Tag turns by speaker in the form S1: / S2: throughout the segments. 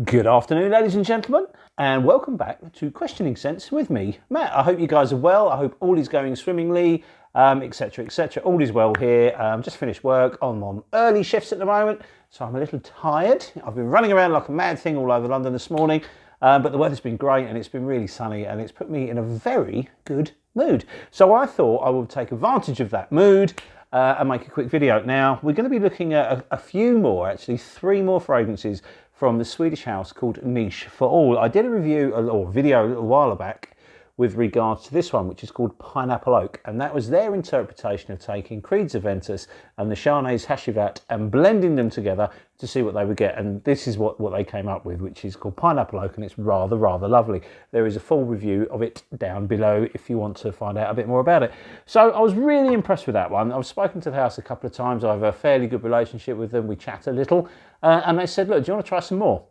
S1: Good afternoon, ladies and gentlemen, and welcome back to Questioning Sense with me, Matt. I hope you guys are well. I hope all is going swimmingly, etc., etc. All is well here. Just finished work. I'm on early shifts at the moment, so I'm a little tired. I've been running around like a mad thing all over London this morning, but the weather's been great and it's been really sunny and it's put me in a very good mood. So I thought I would take advantage of that mood and make a quick video. Now, we're going to be looking at a few more, actually 3 more fragrances from the Swedish house called Niche for All. I did a review or video a little while back with regards to this one, which is called Pineapple Oak, and that was their interpretation of taking Creed's Aventus and the Charnay's Hashivat and blending them together to see what they would get, and this is what they came up with, which is called Pineapple Oak, and it's rather lovely. There is a full review of it down below if you want to find out a bit more about it. So I was really impressed with that one. I've spoken to the house a couple of times. I have a fairly good relationship with them. We chat a little, and they said, look, do you want to try some more?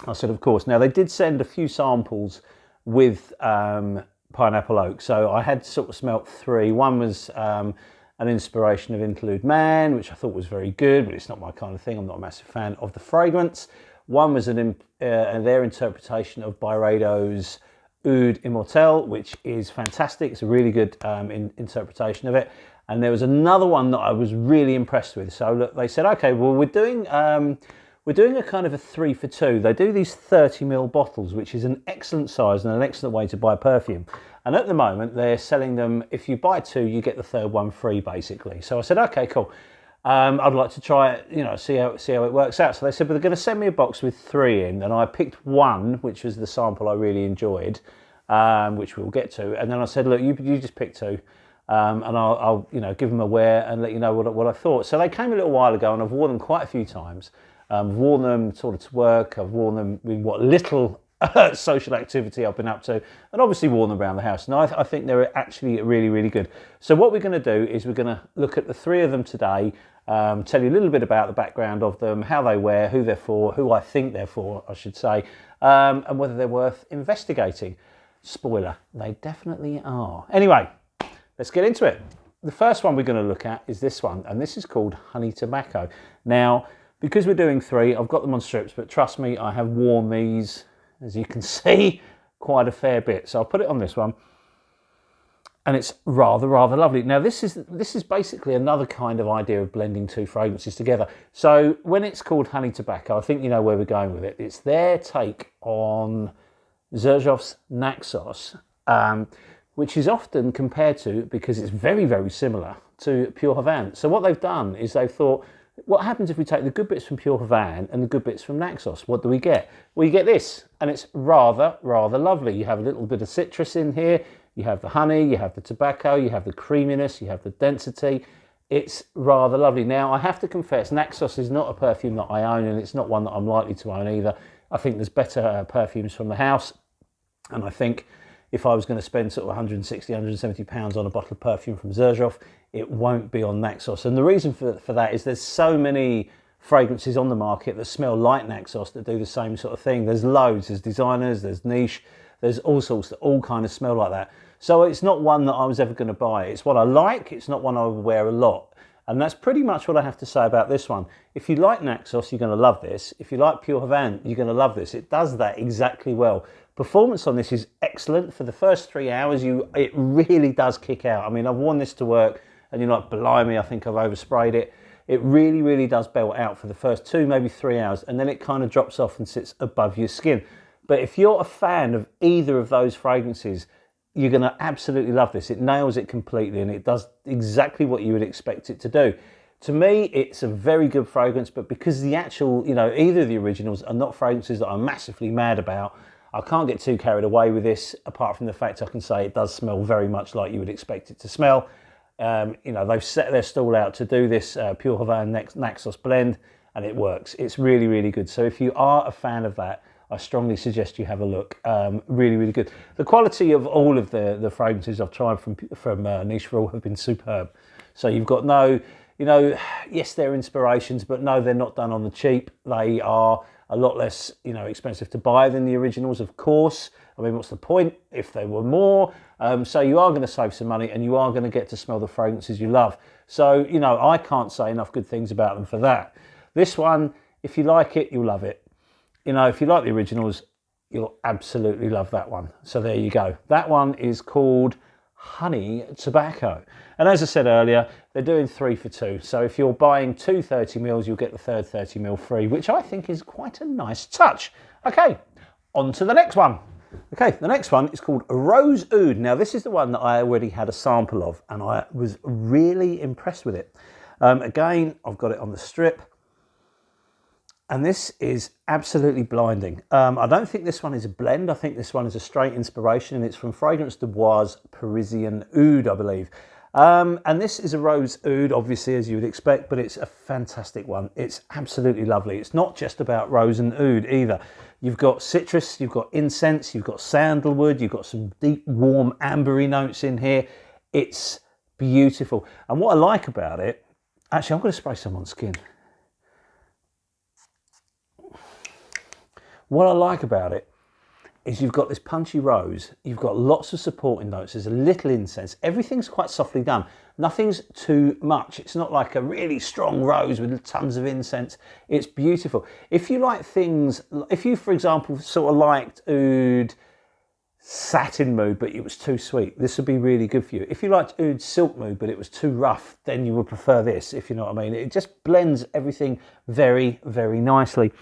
S1: I said, of course. Now, they did send a few samples with Pineapple Oak, so I had sort of smelt 3. One was an inspiration of Interlude Man, which I thought was very good, but it's not my kind of thing. I'm not a massive fan of the fragrance. One was their interpretation of Byredo's Oud Immortel, which is fantastic. It's a really good interpretation of it. And there was another one that I was really impressed with. So look, they said, okay, well, we're doing a kind of a 3 for 2. They do these 30ml bottles, which is an excellent size and an excellent way to buy perfume. And at the moment, they're selling them. If you buy 2, you get the third one free, basically. So I said, okay, cool. I'd like to try it, see how it works out. So they said, well, they're going to send me a box with 3 in, and I picked 1, which was the sample I really enjoyed, which we'll get to. And then I said, look, you just pick 2. And I'll give them a wear and let you know what I thought. So they came a little while ago, and I've worn them quite a few times. I've worn them sort of to work. I've worn them with what little social activity I've been up to, and obviously worn them around the house. And I think they're actually really good. So what we're going to do is we're going to look at the 3 of them today, tell you a little bit about the background of them, how they wear, who they're for, who I think they're for, I should say, and whether they're worth investigating. Spoiler, they definitely are. Anyway, let's get into it. The first one we're going to look at is this one, and this is called Honey Tobacco. Now, because we're doing 3, I've got them on strips, but trust me, I have worn these, as you can see, quite a fair bit. So I'll put it on this one, and it's rather lovely. Now, this is basically another kind of idea of blending 2 fragrances together. So when it's called Honey Tobacco, I think you know where we're going with it. It's their take on Xerjov's Naxos, which is often compared to, because it's very similar, to Pure Havane. So what they've done is they've thought, what happens if we take the good bits from Pure Havane and the good bits from Naxos? What do we get? Well, you get this, and it's rather lovely. You have a little bit of citrus in here, you have the honey, you have the tobacco, you have the creaminess, you have the density. It's rather lovely. Now, I have to confess, Naxos is not a perfume that I own, and it's not one that I'm likely to own either. I think there's better perfumes from the house, and I think if I was going to spend sort of 160, 170 pounds on a bottle of perfume from Xerjov, it won't be on Naxos. And the reason for that is there's so many fragrances on the market that smell like Naxos that do the same sort of thing. There's loads, there's designers, there's niche, there's all sorts that all kind of smell like that. So it's not one that I was ever going to buy. It's what I like, it's not one I would wear a lot. And that's pretty much what I have to say about this one. If you like Naxos, you're going to love this. If you like Pure Havane, you're going to love this. It does that exactly well. Performance on this is excellent. For the first 3 hours, it really does kick out. I mean, I've worn this to work, and you're like, blimey, I think I've oversprayed it. It really does belt out for the first 2, maybe 3 hours, and then it kind of drops off and sits above your skin. But if you're a fan of either of those fragrances, you're going to absolutely love this. It nails it completely, and it does exactly what you would expect it to do. To me, it's a very good fragrance, but because the actual, either of the originals are not fragrances that I'm massively mad about, I can't get too carried away with this, apart from the fact I can say it does smell very much like you would expect it to smell. They've set their stall out to do this Pure Havane Naxos blend, and it works. It's really good. So if you are a fan of that, I strongly suggest you have a look. Really good. The quality of all of the fragrances I've tried from Niche for All have been superb. So you've got no, yes, they're inspirations, but no, they're not done on the cheap. They are a lot less, expensive to buy than the originals, of course. I mean, what's the point if they were more? So you are going to save some money, and you are going to get to smell the fragrances you love. So, I can't say enough good things about them for that. This one, if you like it, you'll love it. you know, if you like the originals, you'll absolutely love that one. So there you go. That one is called Honey Tobacco. And as I said earlier, they're doing 3 for 2. So if you're buying 2 30ml, you'll get the third 30ml free, which I think is quite a nice touch. Okay, on to the next one. Okay, the next one is called Rose Oud. Now, this is the one that I already had a sample of, and I was really impressed with it. Again, I've got it on the strip, and this is absolutely blinding. I don't think this one is a blend. I think this one is a straight inspiration, and it's from Fragrance de Bois' Parisian Oud, I believe. And this is a Rose Oud, obviously, as you would expect, but it's a fantastic one. It's absolutely lovely. It's not just about rose and oud either. You've got citrus, you've got incense, you've got sandalwood, you've got some deep, warm, ambery notes in here. It's beautiful. And what I like about it, actually, I'm going to spray some on skin. What I like about it is you've got this punchy rose, you've got lots of supporting notes, there's a little incense, everything's quite softly done. Nothing's too much. It's not like a really strong rose with tons of incense. It's beautiful. If you like things, if you, for example, sort of liked oud satin mood, but it was too sweet, this would be really good for you. If you liked oud silk mood, but it was too rough, then you would prefer this, if you know what I mean. It just blends everything very, very nicely.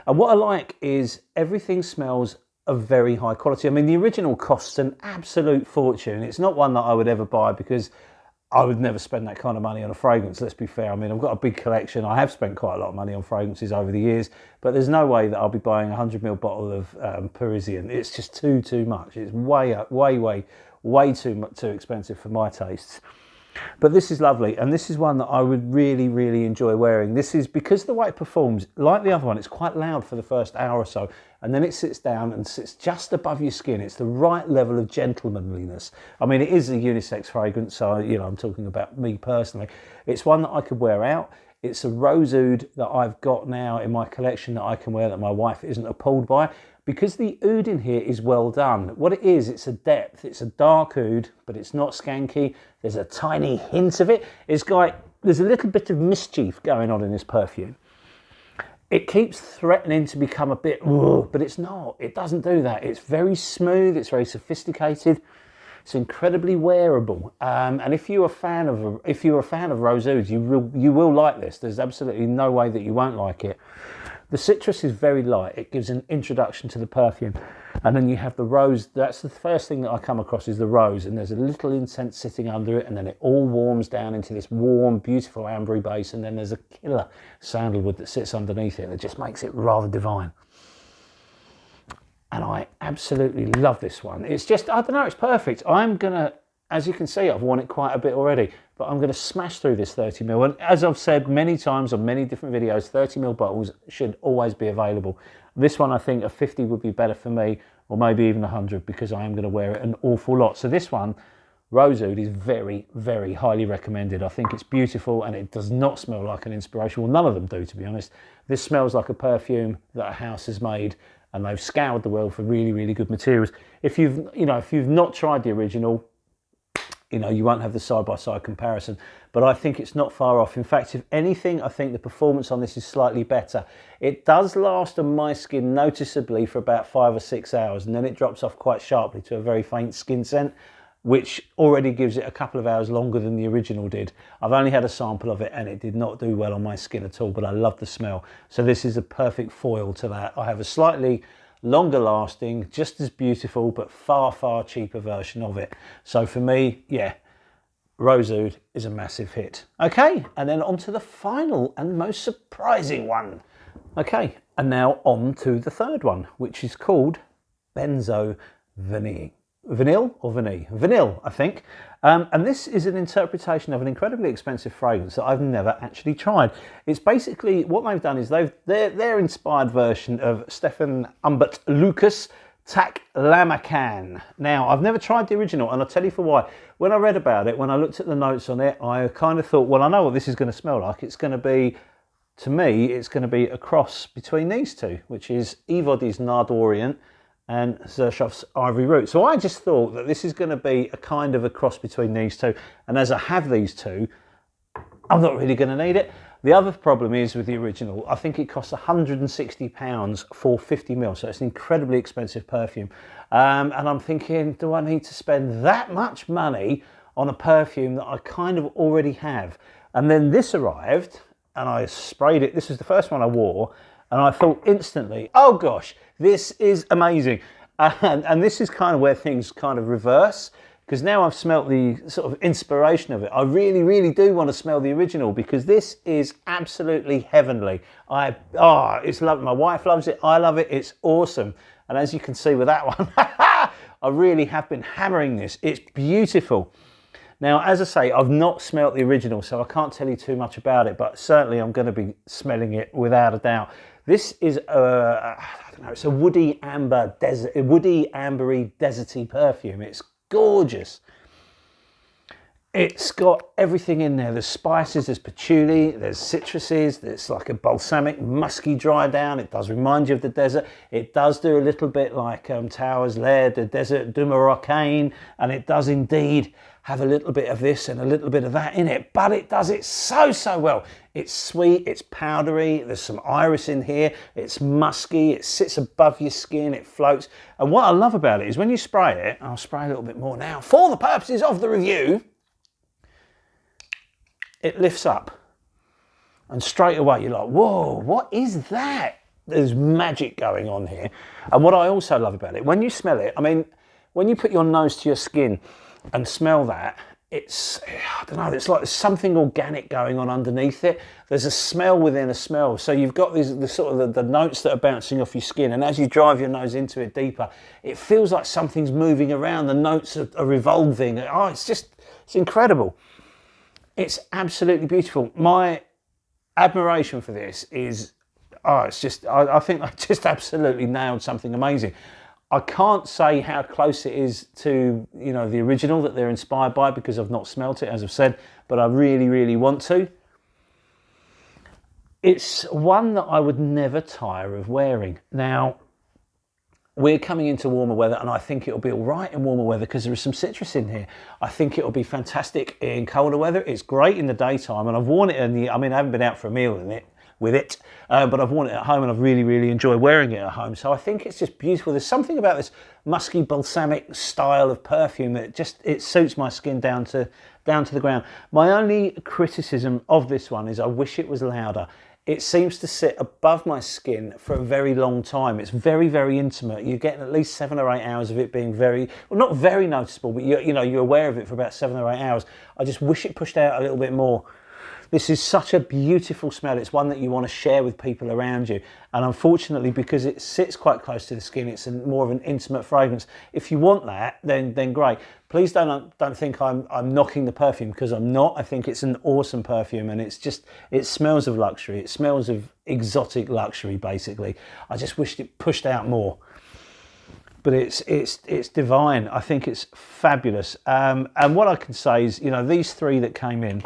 S1: And what I like is everything smells of very high quality. I mean, the original costs an absolute fortune. It's not one that I would ever buy because I would never spend that kind of money on a fragrance, let's be fair. I mean, I've got a big collection. I have spent quite a lot of money on fragrances over the years, but there's no way that I'll be buying a 100ml bottle of Parisian. It's just too much. It's way too expensive for my tastes. But this is lovely, and this is one that I would really, really enjoy wearing. This is because the way it performs, like the other one, it's quite loud for the first hour or so, and then it sits down and sits just above your skin. It's the right level of gentlemanliness. I mean, it is a unisex fragrance, so, you know, I'm talking about me personally. It's one that I could wear out. It's a rose oud that I've got now in my collection that I can wear that my wife isn't appalled by. Because the oud in here is well done. What it is, it's a depth. It's a dark oud, but it's not skanky. There's a tiny hint of it. It's like, there's a little bit of mischief going on in this perfume. It keeps threatening to become a bit, but it's not. It doesn't do that. It's very smooth. It's very sophisticated. It's incredibly wearable. And if you're a fan of rose ouds, you will like this. There's absolutely no way that you won't like it. The citrus is very light. It gives an introduction to the perfume. And then you have the rose. That's the first thing that I come across is the rose. And there's a little incense sitting under it. And then it all warms down into this warm, beautiful ambery base. And then there's a killer sandalwood that sits underneath it. That just makes it rather divine. And I absolutely love this one. It's just, I don't know, it's perfect. I'm going to, as you can see, I've worn it quite a bit already, but I'm going to smash through this 30ml. And as I've said many times on many different videos, 30ml bottles should always be available. This one, I think a 50 would be better for me, or maybe even 100, because I am going to wear it an awful lot. So this one, Rose Oud, is very, very highly recommended. I think it's beautiful and it does not smell like an inspiration. Well, none of them do, to be honest. This smells like a perfume that a house has made, and they've scoured the world for really, really good materials. If you've not tried the original, you won't have the side-by-side comparison, but I think it's not far off. In fact, if anything, I think the performance on this is slightly better. It does last on my skin noticeably for about 5 or 6 hours, and then it drops off quite sharply to a very faint skin scent, which already gives it a couple of hours longer than the original did. I've only had a sample of it and it did not do well on my skin at all, but I love the smell. So this is a perfect foil to that. I have a slightly longer lasting, just as beautiful, but far, far cheaper version of it. So for me, yeah, Rose Oud is a massive hit. Okay, and then on to the final and most surprising one. Okay, and now on to the third one, which is called Benzo Vanille. Vanille or Vernee? Vanille, I think. And this is an interpretation of an incredibly expensive fragrance that I've never actually tried. It's basically, what they've done is their inspired version of Stefan Humbert Lucas Tac Lamacan. Now, I've never tried the original, and I'll tell you for why. When I read about it, when I looked at the notes on it, I kind of thought, well, I know what this is going to smell like. It's going to be, to me, it's going to be a cross between these two, which is Evody's Nard Orient and Xershof's Ivory Root. So I just thought that this is going to be a kind of a cross between these two. And as I have these two, I'm not really going to need it. The other problem is with the original, I think it costs £160 for 50ml, so it's an incredibly expensive perfume. And I'm thinking, do I need to spend that much money on a perfume that I kind of already have? And then this arrived, and I sprayed it. This was the first one I wore, and I thought instantly, oh gosh, this is amazing. And this is kind of where things kind of reverse, because now I've smelt the sort of inspiration of it. I really, really do want to smell the original, because this is absolutely heavenly. It's lovely. My wife loves it. I love it. It's awesome. And as you can see with that one, I really have been hammering this. It's beautiful. Now, as I say, I've not smelt the original, so I can't tell you too much about it, but certainly I'm going to be smelling it without a doubt. This is I don't know, it's a woody ambery deserty perfume. It's gorgeous. It's got everything in there. There's spices, there's patchouli, there's citruses, there's like a balsamic, musky dry down. It does remind you of the desert. It does do a little bit like Towers Lair, the Desert du Marocain, and it does indeed have a little bit of this and a little bit of that in it, but it does it so, so well. It's sweet, it's powdery, there's some iris in here, it's musky, it sits above your skin, it floats. And what I love about it is when you spray it, I'll spray a little bit more now, for the purposes of the review, it lifts up. And straight away you're like, whoa, what is that? There's magic going on here. And what I also love about it, when you smell it, I mean, when you put your nose to your skin and smell that, it's, I don't know, it's like there's something organic going on underneath it. There's a smell within a smell. So you've got the sort of the notes that are bouncing off your skin, and as you drive your nose into it deeper, it feels like something's moving around. The notes are revolving. Oh, it's incredible. It's absolutely beautiful. My admiration for this is, it's just, I think I just absolutely nailed something amazing. I can't say how close it is to, you know, the original that they're inspired by, because I've not smelt it, as I've said, but I really, really want to. It's one that I would never tire of wearing. Now, we're coming into warmer weather, and I think it'll be all right in warmer weather because there is some citrus in here. I think it'll be fantastic in colder weather. It's great in the daytime, and I've worn it I haven't been out for a meal with it, but I've worn it at home, and I've really, really enjoyed wearing it at home. So I think it's just beautiful. There's something about this musky, balsamic style of perfume that it suits my skin down to the ground. My only criticism of this one is I wish it was louder. It seems to sit above my skin for a very long time. It's very, very intimate. You're getting at least 7 or 8 hours of it being not very noticeable, but you're aware of it for about 7 or 8 hours. I just wish it pushed out a little bit more. This is such a beautiful smell. It's one that you want to share with people around you. And unfortunately, because it sits quite close to the skin, it's more of an intimate fragrance. If you want that, then great. Please don't think I'm knocking the perfume, because I'm not. I think it's an awesome perfume, and it smells of luxury. It smells of exotic luxury, basically. I just wished it pushed out more. But it's divine. I think it's fabulous. And what I can say is, these three that came in,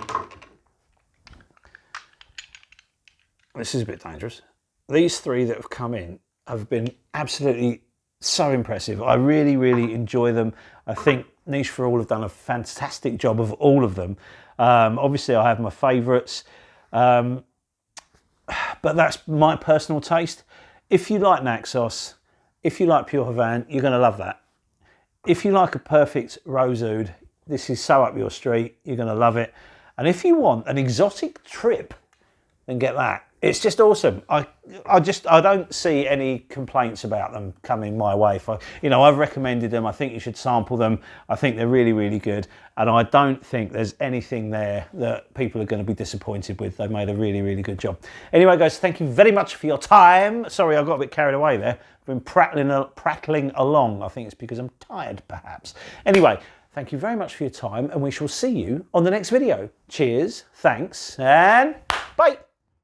S1: this is a bit dangerous. These three that have come in have been absolutely so impressive. I really, really enjoy them. I think Niche for All have done a fantastic job of all of them. Obviously, I have my favourites, but that's my personal taste. If you like Naxos, if you like Pure Havane, you're going to love that. If you like a perfect rose oud, this is so up your street. You're going to love it. And if you want an exotic trip, then get that. It's just awesome. I don't see any complaints about them coming my way. I've recommended them. I think you should sample them. I think they're really, really good. And I don't think there's anything there that people are going to be disappointed with. They've made a really, really good job. Anyway, guys, thank you very much for your time. Sorry, I got a bit carried away there. I've been prattling along. I think it's because I'm tired, perhaps. Anyway, thank you very much for your time, and we shall see you on the next video. Cheers, thanks, and bye.